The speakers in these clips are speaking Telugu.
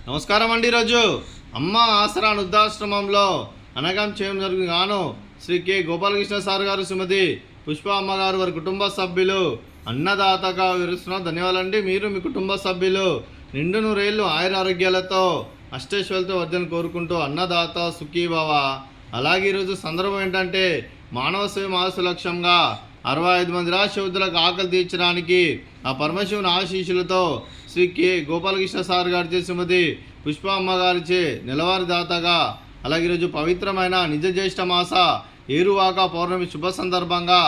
నమస్కారం అండి. ఈరోజు అమ్మ ఆసరా వృద్ధాశ్రమంలో అనగం చేయడం జరిగింది గాను శ్రీ కె గోపాలకృష్ణ సార్ గారు, శ్రీమతి పుష్ప అమ్మగారు, వారి కుటుంబ సభ్యులు అన్నదాతగా వివరిస్తున్నారు. ధన్యవాదాలండి. మీరు మీ కుటుంబ సభ్యులు నిండు నూరేళ్ళు ఆయుర ఆరోగ్యాలతో అష్టైశ్వర్యాలతో వర్ధన కోరుకుంటూ అన్నదాత సుఖీభవ. అలాగే ఈరోజు సందర్భం ఏంటంటే మానవ సేవ మానవ లక్ష్యంగా 65 మంది రాష్ట్రయుద్ధులకు ఆకలి తీర్చడానికి ఆ పరమశివుని ఆశీస్సులతో శ్రీ కె గోపాలకృష్ణ సార్ గారిచే, శ్రీమతి పుష్ప అమ్మగారిచే నెలవారి దాతగా, అలాగే ఈరోజు పవిత్రమైన నిజ జ్యేష్ఠ మాస ఏరువాక పౌర్ణమి శుభ సందర్భంగా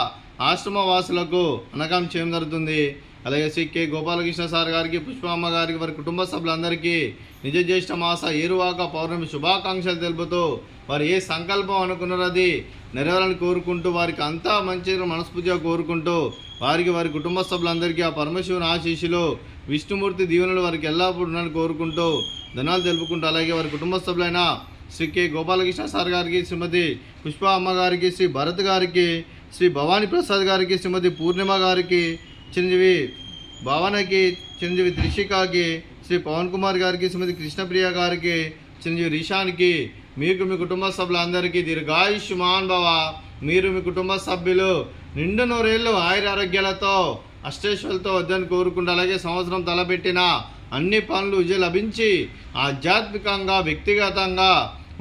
ఆశ్రమ వాసులకు అనగం చేయడం జరుగుతుంది. అలాగే శ్రీ కె గోపాలకృష్ణ సార్ గారికి, పుష్ప అమ్మగారికి, వారి కుటుంబ సభ్యులందరికీ నిజ జ్యేష్ఠ మాస ఏరువాక పౌర్ణమి శుభాకాంక్షలు తెలుపుతూ వారు ఏ సంకల్పం అనుకున్నారో అది నెరవేరాలని కోరుకుంటూ, వారికి అంతా మంచి మనస్ఫూర్తిగా కోరుకుంటూ, వారికి వారి కుటుంబ సభ్యులందరికీ ఆ పరమశివుని ఆశీస్సులు, విష్ణుమూర్తి దీవెనలు వారికి ఎల్లప్పుడూ ఉండాలని కోరుకుంటూ ధనాలు తెలుపుకుంటూ, అలాగే వారి కుటుంబ సభ్యులైన శ్రీ కె గోపాలకృష్ణ సార్ గారికి, శ్రీమతి పుష్ప అమ్మగారికి, శ్రీ భరత్ గారికి, శ్రీ భవానీ ప్రసాద్ గారికి, శ్రీమతి పూర్ణిమ గారికి, చిరంజీవి భావనకి, చిరంజీవి త్రిషికాకి, శ్రీ పవన్ కుమార్ గారికి, శ్రీమతి కృష్ణప్రియ గారికి, చిరంజీవి రిషాన్కి, మీకు మీ కుటుంబ సభ్యులందరికీ దీర్ఘాయుష్మాన్ భవ. మీరు మీ కుటుంబ సభ్యులు నిండు నూరేళ్ళు ఆయుర ఆరోగ్యాలతో అష్టైశ్వర్యాలతో వద్దని కోరుకుంటూ, అలాగే సంవత్సరం తలపెట్టిన అన్ని పనులు విజయం లభించి ఆధ్యాత్మికంగా వ్యక్తిగతంగా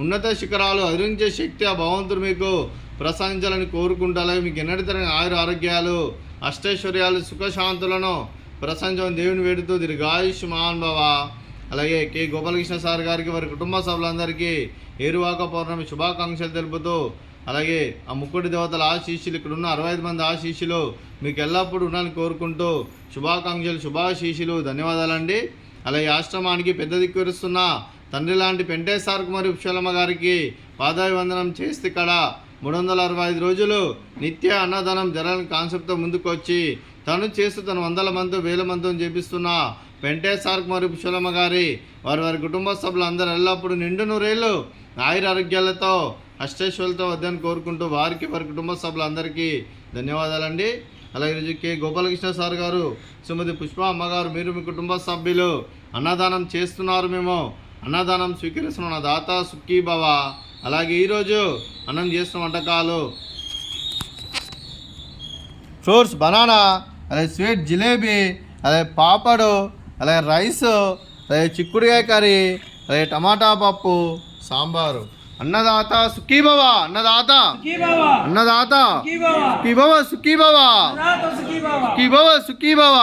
ఉన్నత శిఖరాలు అధిరించే శక్తి ఆ భగవంతుడు మీకు ప్రసాదించాలని కోరుకుంటూ, అలాగే మీకు ఎన్నటితరని ఆయుర ఆరోగ్యాలు అష్టైశ్వర్యాలు సుఖశాంతులను ప్రసాదించాలని దేవుని వేడుతూ దీర్ఘాయుష్మాన్ భవ. అలాగే కె గోపాలకృష్ణ సార్ గారికి, వారి కుటుంబ సభ్యులందరికీ ఏరువాక పౌర్ణమి శుభాకాంక్షలు తెలుపుతూ, అలాగే ఆ ముక్కుడి దేవతల ఆశీస్సులు, ఇక్కడ ఉన్న 65 మంది ఆశీస్సులు మీకు ఎల్లప్పుడూ ఉండాలని కోరుకుంటూ శుభాకాంక్షలు, శుభాశీస్సులు, ధన్యవాదాలండి. అలాగే ఆశ్రమానికి పెద్ద దిక్కు విరుస్తున్న తండ్రి లాంటి పెంటే సార్కు మరియు పుష్పలమ్మ గారికి పాదాభివందనం చేస్తే ఇక్కడ 365 రోజులు నిత్య అన్నదానం జరగాలని కాన్సెప్ట్తో ముందుకు వచ్చి తను చేస్తూ తను 100 మంది 1000 మందితో చేపిస్తున్న పెంటే సార్కు మరియు పుష్పలమ్మ గారి వారి కుటుంబ సభ్యులు అందరూ ఎల్లప్పుడూ నిండు నూరేళ్ళు ఆయుర ఆరోగ్యాలతో అష్టైశ్వర్యాలతో వద్దని కోరుకుంటూ వారికి వారి కుటుంబ సభ్యులందరికీ ధన్యవాదాలండి. అలాగే ఈరోజు కె గోపాలకృష్ణ సార్ గారు, శ్రీమతి పుష్ప అమ్మగారు, మీరు మీ కుటుంబ సభ్యులు అన్నదానం చేస్తున్నారు, మేము అన్నదానం స్వీకరిస్తున్న దాత సుఖీభవ. అలాగే ఈరోజు అన్నం చేస్తున్న వంటకాలు ఫ్రూట్స్ బనానా, అలాగే స్వీట్ జిలేబీ, అలాగే పాపడు, అలాగే రైస్, అలాగే చిక్కుడుకాయ కర్రీ, అలాగే టమాటా పప్పు, సాంబారు. అన్నదాత సుఖీభవ, అన్నదాత అన్నదాత సుఖీభవ, సుఖీభవ, సుఖీభవ, సుఖీభవ.